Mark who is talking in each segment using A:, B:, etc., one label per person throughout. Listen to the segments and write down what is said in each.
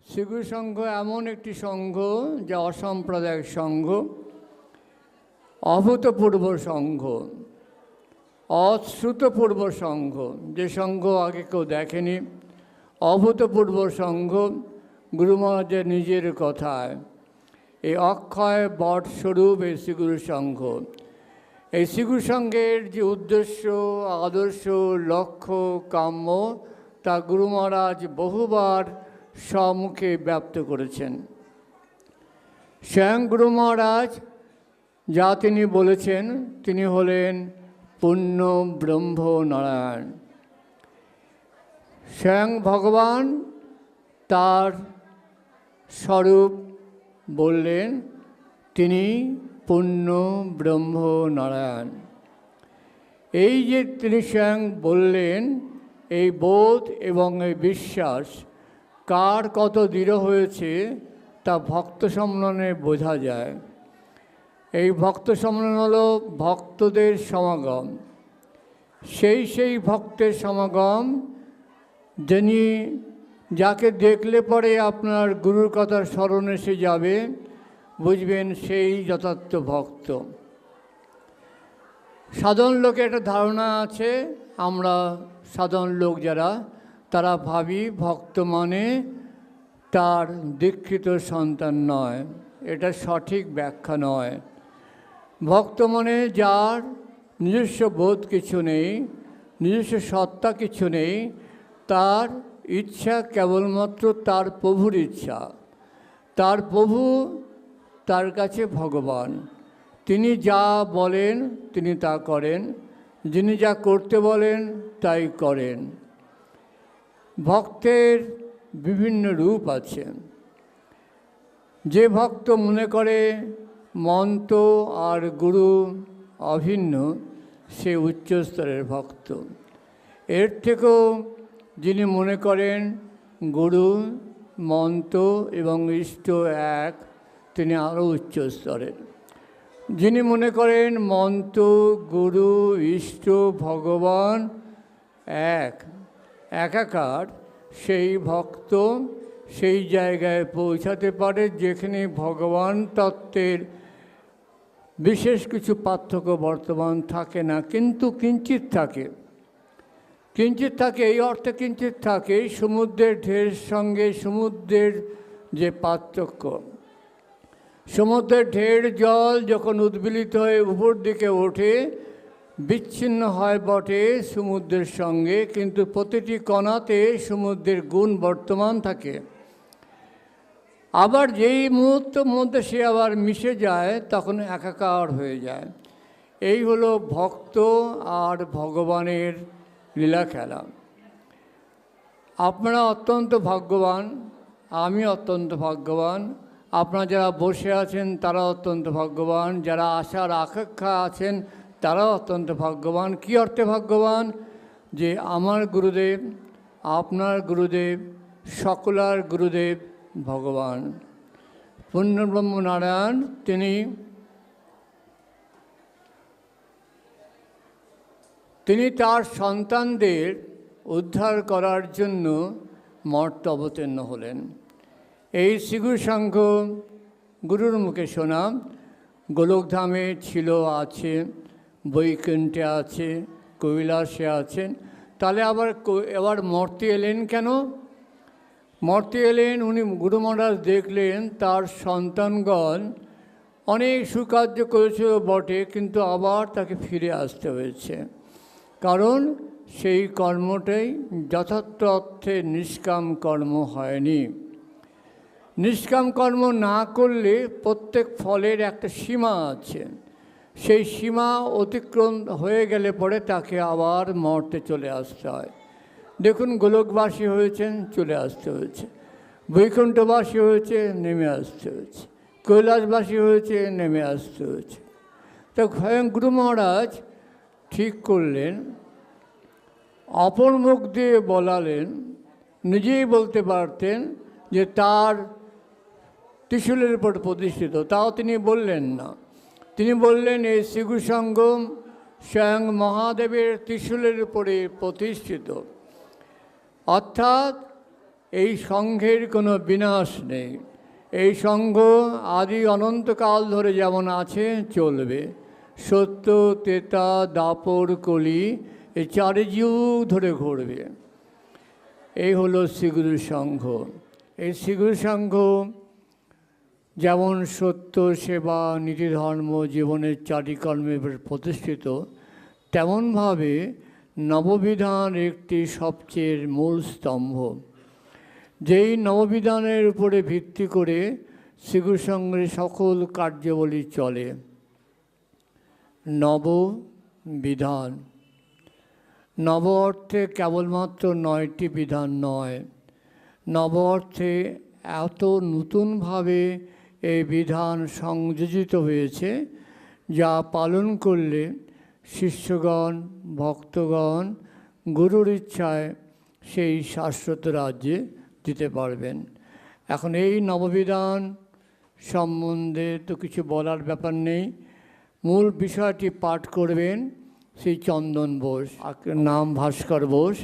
A: শ্রীগুরু সংঘ এমন একটি সংঘ যা অসাম্প্রদায়িক সংঘ, অভূতপূর্ব সংঘ, অশ্রুতপূর্ব সংঘ, যে সংঘ আগে কেউ দেখেনি। অভূতপূর্ব সংঘ, গুরু মহারাজের নিজের কথায়। এই অক্ষয় বটস্বরূপ এই শ্রীগুরু সংঘ। এই শ্রীগুরু সংঘের যে উদ্দেশ্য, আদর্শ, লক্ষ্য, কাম্য, তা গুরু মহারাজ বহুবার সম্মুখে ব্যক্ত করেছেন। স্বয়ং গুরু মহারাজ যা তিনি বলেছেন, তিনি হলেন পূর্ণ ব্রহ্ম নারায়ণ। স্বয়ং ভগবান তার স্বরূপ বললেন, তিনি পূর্ণ ব্রহ্ম নারায়ণ। এই যে তিনি স্বয়ং বললেন, এই বোধ এবং এই বিশ্বাস কার কত দৃঢ় হয়েছে তা ভক্ত সম্মেলনে বোঝা যায়। এই ভক্ত সম্মেলন হলো ভক্তদের সমাগম। সেই ভক্তের সমাগম, যিনি যাকে দেখলে পরে আপনার গুরুর কথা স্মরণ এসে যাবে, বুঝবেন সেই যথার্থ ভক্ত। সাধারণ লোকের একটা ধারণা আছে, আমরা সাধারণ লোক যারা, তারা ভাবি ভক্ত মানে তার দীক্ষিত সন্তান নয়। এটা সঠিক ব্যাখ্যা নয়। ভক্ত মানে যার নিজস্ব বোধ কিছু নেই, নিজস্ব সত্তা কিছু নেই, তার ইচ্ছা কেবলমাত্র তার প্রভুর ইচ্ছা। তার প্রভু তার কাছে ভগবান। তিনি যা বলেন তিনি তা করেন, যিনি যা করতে বলেন তাই করেন। ভক্তের বিভিন্ন রূপ আছে। যে ভক্ত মনে করে মন্ত্র আর গুরু অভিন্ন, সে উচ্চ স্তরের ভক্ত। এর থেকেও যিনি মনে করেন গুরু, মন্ত্র এবং ইষ্ট এক, তিনি আরও উচ্চ স্তরের। যিনি মনে করেন মন্ত্র, গুরু, ইষ্ট, ভগবান একাকার, সেই ভক্ত সেই জায়গায় পৌঁছাতে পারে যেখানে ভগবান তত্ত্বের বিশেষ কিছু পার্থক্য বর্তমান থাকে না, কিন্তু কিঞ্চিত থাকে। কিঞ্চিত থাকে, এই অর্থে কিঞ্চিত থাকে, সমুদ্রের ঢেউয়ের সঙ্গে সমুদ্রের যে পার্থক্য। সমুদ্রের ঢেউয়ের জল যখন উদ্বেলিত হয়ে উপর দিকে ওঠে, বিচ্ছিন্ন হয় বটে সমুদ্রের সঙ্গে, কিন্তু প্রতিটি কণাতে সমুদ্রের গুণ বর্তমান থাকে। আবার যেই মুহূর্তের মধ্যে সে আবার মিশে যায়, তখন একাকার হয়ে যায়। এই হলো ভক্ত আর ভগবানের লীলা খেলা। আপনারা অত্যন্ত ভাগ্যবান, আমি অত্যন্ত ভাগ্যবান, আপনারা যারা বসে আছেন তারা অত্যন্ত ভাগ্যবান, যারা আশার আকাঙ্ক্ষা আছেন তারা অত্যন্ত ভাগ্যবান। কী অর্থে ভাগ্যবান? যে আমার গুরুদেব, আপনার গুরুদেব, সকলার গুরুদেব ভগবান পূর্ণব্রহ্ম নারায়ণ। তিনি তার সন্তানদের উদ্ধার করার জন্য মর্তে অবতীর্ণ হলেন। এই শ্রীগুরু সংঘ গুরুর মুখে শোনা, গোলকধামে ছিল, আছে, বৈকুণ্ঠে আছে, কৈলাসে আছেন। তাহলে এবার মর্তে এলেন কেন? মর্তে এলেন, উনি গুরু মহারাজ দেখলেন তার সন্তানগণ অনেক সুকার্য করেছিল বটে, কিন্তু আবার তাকে ফিরে আসতে হয়েছে। কারণ সেই কর্মটাই যথার্থ অর্থে নিষ্কাম কর্ম হয়নি। নিষ্কাম কর্ম না করলে প্রত্যেক ফলের একটা সীমা আছে। সেই সীমা অতিক্রম হয়ে গেলে পরে তাকে আবার মর্তে চলে আসতে হয়। দেখুন, গোলকবাসী হয়েছেন, চলে আসতে হয়েছে। বৈকুণ্ঠবাসী হয়েছে, নেমে আসতে হয়েছে। কৈলাসবাসী হয়েছে, নেমে আসতে হয়েছে। তো স্বয়ং গুরু মহারাজ ঠিক করলেন, অপর মুখ দিয়ে বলালেন, নিজেই বলতে পারতেন যে তার ত্রিশূলের উপর প্রতিষ্ঠিত, তাও তিনি বললেন না। তিনি বললেন এই শ্রীগুরু সংঘ স্বয়ং মহাদেবের ত্রিশূলের উপরে প্রতিষ্ঠিত। অর্থাৎ এই সংঘের কোনো বিনাশ নেই। এই সংঘ আদি অনন্তকাল ধরে যেমন আছে চলবে। সত্য, তেতা, দাপর, কলি এই চারি যুগ ধরে ঘুরবে। এই হলো শ্রীগুরু সংঘ। এই শ্রীগুরু সংঘ যেমন সত্য, সেবা, নীতিধর্ম জীবনের চারি কর্মে প্রতিষ্ঠিত, তেমনভাবে নববিধান একটি সবচেয়ে মূল স্তম্ভ। যেই নববিধানের উপরে ভিত্তি করে শ্রীগুরু সংঘের সকল কার্যাবলী চলে। নববিধান, নব অর্থে কেবলমাত্র 9টি বিধান নয়, নব অর্থে এত নতুনভাবে এই বিধান সংযোজিত হয়েছে, যা পালন করলে শিষ্যগণ, ভক্তগণ গুরুর ইচ্ছায় সেই শাশ্বত রাজ্যে দিতে পারবেন। এখন এই নববিধান সম্বন্ধে তো কিছু বলার ব্যাপার নেই। মূল বিষয়টি পাঠ করবেন শ্রী চন্দন বোস, নাম ভাস্কর বোস।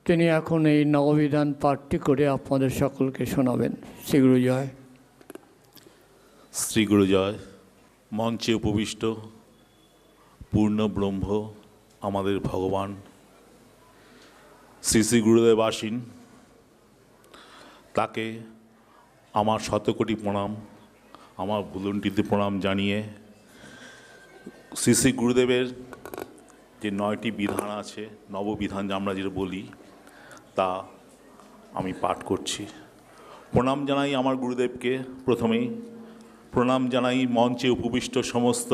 A: তিনি এখন এই নববিধান পাঠটি করে আপনাদের সকলকে শোনাবেন। শ্রীগুরু জয়।
B: শ্রীগুরু জয়। মঞ্চে উপবিষ্ট পূর্ণ ব্রহ্ম আমাদের ভগবান শ্রী শ্রী গুরুদেব আসীন, তাকে আমার শতকোটি প্রণাম, আমার ভুলুণ্ঠিত প্রণাম জানিয়ে শ্রী শ্রী গুরুদেবের যে 9টি বিধান আছে, নববিধান যা আমরা যেটা বলি, তা আমি পাঠ করছি। প্রণাম জানাই আমার গুরুদেবকে। প্রথমেই প্রণাম জানাই মঞ্চে উপবিষ্ট সমস্ত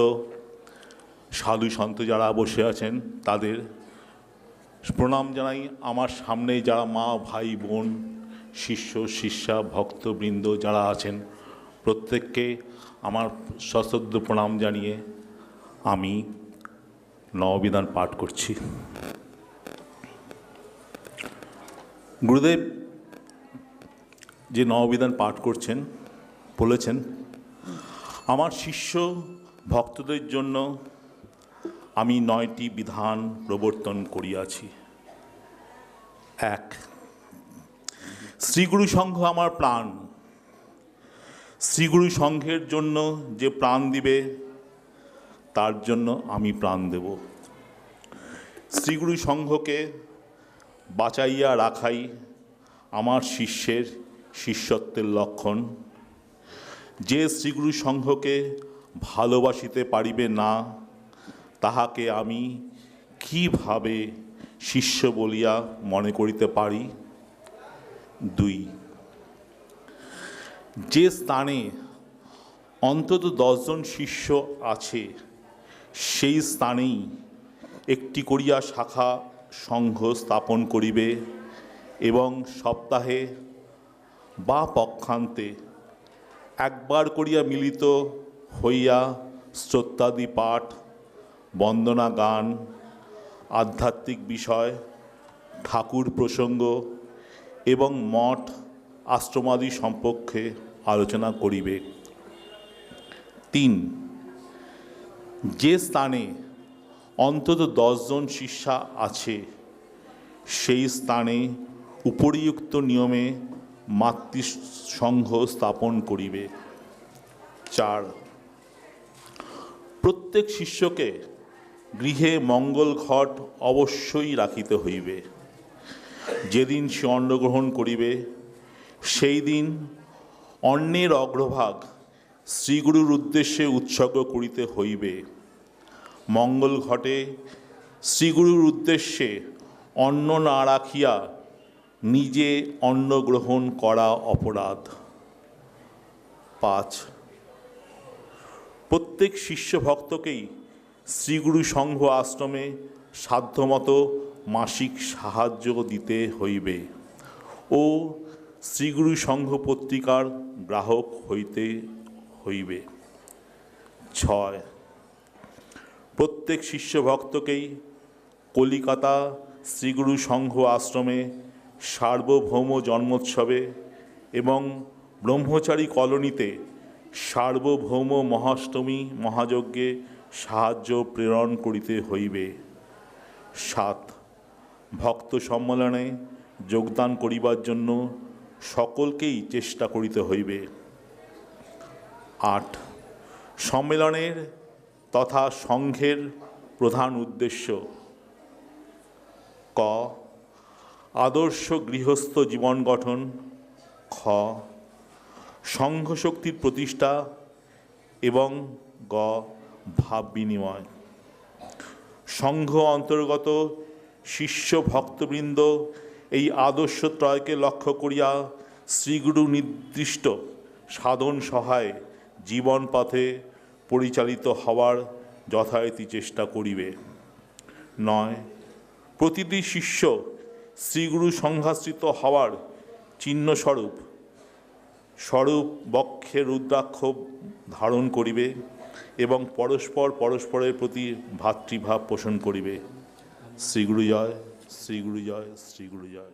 B: সাধু সন্ত যারা বসে আছেন তাদের। প্রণাম জানাই আমার সামনে যারা মা, ভাই, বোন, শিষ্য, শিষ্যা, ভক্তবৃন্দ যারা আছেন, প্রত্যেককে আমার সশ্রদ্ধ প্রণাম জানিয়ে আমি নববিধান পাঠ করছি। গুরুদেব যে নববিধান পাঠ করছেন বলেছেন, আমার শিষ্য ভক্তদের জন্য আমি 9টি বিধান প্রবর্তন করিয়াছি। 1, শ্রীগুরু সংঘ আমার প্রাণ। শ্রীগুরু সংঘের জন্য যে প্রাণ দিবে তার জন্য আমি প্রাণ দেব। শ্রীগুরু সংঘকে বাঁচাইয়া রাখাই আমার শিষ্যের শিষ্যত্বের লক্ষণ। যে শ্রীগুরু সংঘকে ভালোবাসিতে পারিবে না, তাহাকে আমি কিভাবে শিষ্য বলিয়া মনে করিতে পারি। 2, যে স্থানে অন্তত 10 জন শিষ্য আছে, সেই স্থানেই একটি করিয়া শাখা সংঘ স্থাপন করিবে এবং সপ্তাহে বা পক্ষান্তে একবার করিয়া মিলিত হইয়া স্তোত্রাদি পাঠ, বন্দনা গান, আধ্যাত্মিক বিষয়, ঠাকুর প্রসঙ্গ এবং মঠ আশ্রমাদি সম্পর্কে আলোচনা করিবে। 3, যে স্থানে অন্তত 10 জন শিষ্যা আছে, সেই স্থানে উপরিউক্ত নিয়মে মাতৃসংঘ স্থাপন করিবে। 4, প্রত্যেক শিষ্যকে গৃহে মঙ্গল ঘট অবশ্যই রাখিতে হইবে। যেদিন সে অন্নগ্রহণ করিবে, সেই দিন অন্নের অগ্রভাগ শ্রীগুরুর উদ্দেশ্যে উৎসর্গ করিতে হইবে। মঙ্গল ঘটে শ্রীগুরুর উদ্দেশ্যে অন্ন না রাখিয়া নিজে অন্ন গ্রহণ করা অপরাধ। 5, প্রত্যেক শিষ্য ভক্তকেই শ্রীগুরু সংঘ আশ্রমে সাধ্যমতো মাসিক সাহায্য দিতে হইবে ও শ্রীগুরু সংঘ পত্রিকার গ্রাহক হইতে হইবে। 6, প্রত্যেক শিষ্য ভক্তকেই কলিকাতা শ্রীগুরু সংঘ আশ্রমে সার্বভৌম জন্মোৎসবে এবং ব্রহ্মচারী কলোনিতে সার্বভৌম মহাষ্টমী মহাযজ্ঞে সাহায্য প্রেরণ করিতে হইবে। 7, ভক্ত সম্মেলনে যোগদান করিবার জন্য সকলকেই চেষ্টা করিতে হইবে। 8 সম্মেলনের তথা সংঘের প্রধান উদ্দেশ্য: ক আদর্শ গৃহস্থ জীবন গঠন, খ সংঘ শক্তির প্রতিষ্ঠা এবং গ ভাব বিনিময়। সংঘ অন্তর্গত শিষ্য ভক্তবৃন্দ এই আদর্শত্রয়কে লক্ষ্য করিয়া শ্রীগুরু নির্দিষ্ট সাধন সহায়ে জীবন পথে পরিচালিত হওয়ার যথারীতি চেষ্টা করিবে। 9 প্রতিটি শিষ্য শ্রীগুরু সংঘাশ্রিত হওয়ার চিহ্নস্বরূপ বক্ষে রুদ্রাক্ষ ধারণ করিবে এবং পরস্পরের প্রতি ভ্রাতৃভাব পোষণ করিবে। শ্রীগুরু জয়, শ্রীগুরু জয়, শ্রীগুরু জয়।